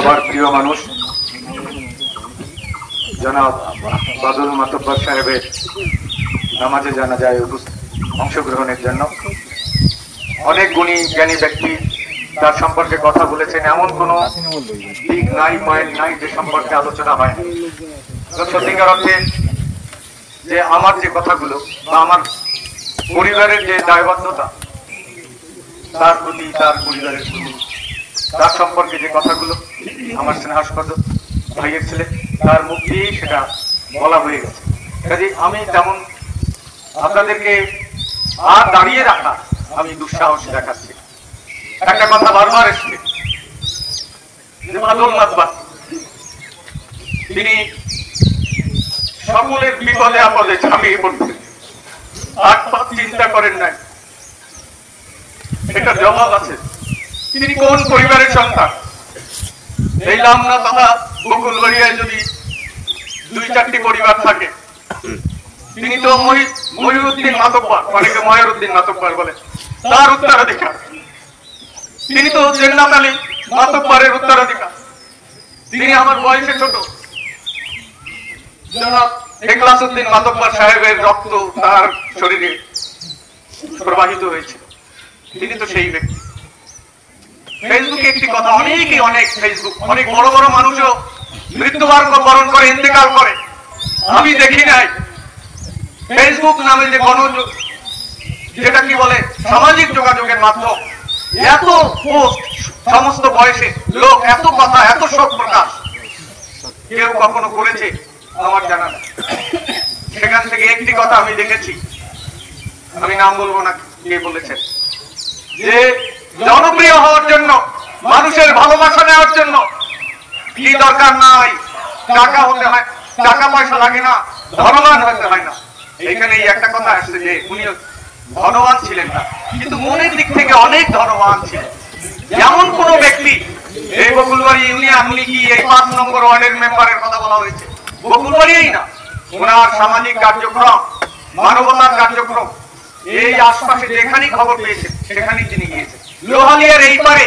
সবার প্রিয় মানুষ জনাব বাদল মাতব্বর সাহেবের নামাজে জানাজায় অংশগ্রহণের জন্য অনেক গুণী জ্ঞানী ব্যক্তি তার সম্পর্কে কথা বলেছেন। এমন কোনো দিক নাই, পয়েন্ট নাই যে সম্পর্কে আলোচনা হয় না। সত্যিকার অর্থে যে আমার যে কথাগুলো বা আমার পরিবারের যে দায়বদ্ধতা তার প্রতি, তার পরিবারের প্রতি, তার সম্পর্কে যে কথাগুলো আমার স্নেহাস্পদ ভাইয়ের ছেলে তার মুখ দিয়েই সেটা বলা হয়ে গেছে। কাজে আমি তেমন আপনাদেরকে আর দাঁড়িয়ে রাখা আমি দুঃসাহস দেখাচ্ছি। একটা কথা বারবার এসছে যে বাদল মাতব্বর তিনি সকলের বিপদে আপদে ঝাঁপিয়ে পড়তেন, আর চিন্তা করেন নাই। এটা জবাব আছে। তিনি কোন পরিবারের সন্তান? এই লামনা তথা বকুলবাড়িয়ায় যদি 2-4টি পরিবার থাকে, তিনি তো মহিউদ্দিন মাতব্বর, অনেকে ময়ূরউদ্দিন মাতব্বর বলে, তার উত্তরাধিকার। তিনি তো জেন্নাত আলী মাতব্বরের উত্তরাধিকার। তিনি আমার বয়সে ছোট। জনাব ইখলাসউদ্দিন মাতব্বর সাহেবের রক্ত তার শরীরে প্রবাহিত হয়েছিল। তিনি তো সেই ব্যক্তি। ফেসবুকে একটি কথা, অনেক ফেসবুক, অনেক বড় বড় মানুষও মৃত্যুবরণ করে, ইন্তেকাল করে। আমি দেখি নাই ফেসবুক নামে যে যেটা কি বলে সামাজিক যোগাযোগের মাধ্যম, এত পোস্ট, সমস্ত বয়সে লোক এত কথা, এত শোক প্রকাশ কেউ কখনো করেছে আমার জানা নেই। সেখান থেকে একটি কথা আমি দেখেছি, আমি নাম বলবো না কে বলেছেন, যে জনপ্রিয় হওয়ার জন্য, মানুষের ভালোবাসা নেওয়ার জন্য কি দরকার নাই, টাকা হতে হয়, টাকা পয়সা লাগে না, ধনবান হতে হয় না। এখানে এই একটা কথা আসছে যে উনি ধনবান ছিলেন না, কিন্তু মনের দিক থেকে অনেক ধনবান ছিলেন। যেমন কোন ব্যক্তি এই বকুলবাড়ি ইউনিয়ন, উনি কি এই 5 নম্বর ওয়ার্ডের মেম্বারের কথা বলা হয়েছে, বকুলবাড়িই না, ওনার সামাজিক কার্যক্রম, মানবতার কার্যক্রম, এই আশপাশে যেখানেই খবর পেয়েছেন সেখানেই তিনি গিয়েছেন। লোহালিয়ার এই পারে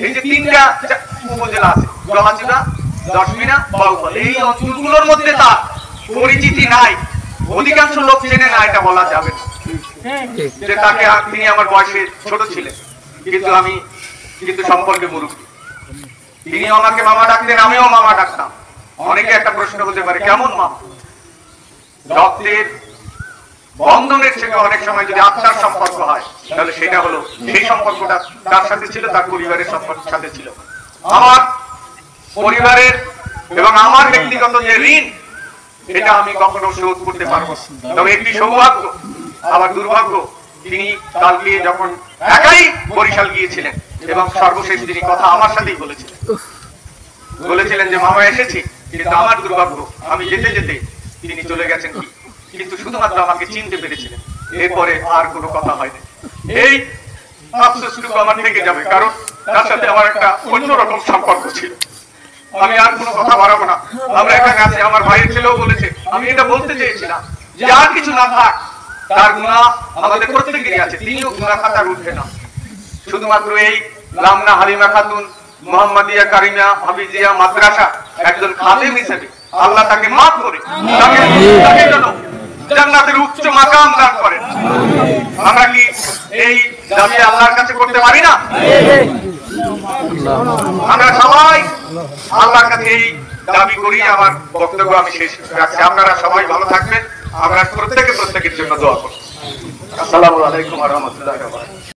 এই যে 3টা উপজেলা আছে, লোহাচুরা, দশমিনা, বাউফল, এই অঞ্চলগুলোর মধ্যে তার পরিচিতি নাই, অধিকাংশ লোক চেনে না, এটা বলা যাবে না যে তাকে, তিনি আমার বয়সে ছোট ছিলেন, কিন্তু সম্পর্কে মুরুব্বি। তিনি আমাকে মামা ডাকতেন, আমিও মামা ডাকতাম। অনেকে একটা প্রশ্ন হতে পারে, কেমন মামা? রক্তের বন্ধনের থেকে অনেক সময় যদি আত্মার সম্পর্ক হয়, তাহলে সেটা হলো, সেই সম্পর্কটা তার সাথে ছিল, তার পরিবারের সম্পর্কের সাথে ছিল। আমার পরিবারের এবং আমার ব্যক্তিগত যে ঋণ, এটা আমি কখনো শোধ করতে পারবো। তবে একটি সৌভাগ্য, আবার দুর্ভাগ্য, তিনি কালকে যখন একাই বরিশাল গিয়েছিলেন এবং সর্বশেষ তিনি কথা আমার সাথেই বলেছিলেন যে মামা এসেছি, কিন্তু আমার দুর্ভাগ্য আমি যেতে যেতে তিনি চলে গেছেন, কিন্তু শুধুমাত্র আমাকে চিনতে পেরেছিলেন। এরপরে আর কোনো কথা হয়নি। এই আফসোসটুকু আমার থেকে যাবে, কারণ তার সাথে আমার একটা অন্যরকম সম্পর্ক ছিল। আমি আর কোনো কথা বাড়াবো না। আমরা এখানে আছি, আমার ভাইয়ের ছেলেও বলেছে, আমি এটা বলতে চেয়েছিলাম যে আর কিছু না থাক, তার গুনাহ আমাদের প্রত্যেকেরই আছে, তিনিও গুনাহ খাতায় উঠবে না। শুধুমাত্র এই লামনা হালিমা খাতুন মুহাম্মাদিয়া কারিমা হাফিজিয়া মাদ্রাসা একজন খাদেম হিসেবে আল্লাহ তাকে মাফ করে, তাকে যেন জান্নাতের উচ্চ মাকাম দান করেন। আমরা কি এই দাবি আল্লাহর কাছে করতে পারি না? আমরা সবাই আল্লাহর কাছে এই দাবি করি। আমার বক্তব্য আমি শেষ রাখছি। আপনারা সবাই ভালো থাকবেন। আমরা প্রত্যেকের জন্য দোয়া করছি। আসসালামু আলাইকুম ওয়া রাহমাতুল্লাহি ওয়া বারাকাতুহু।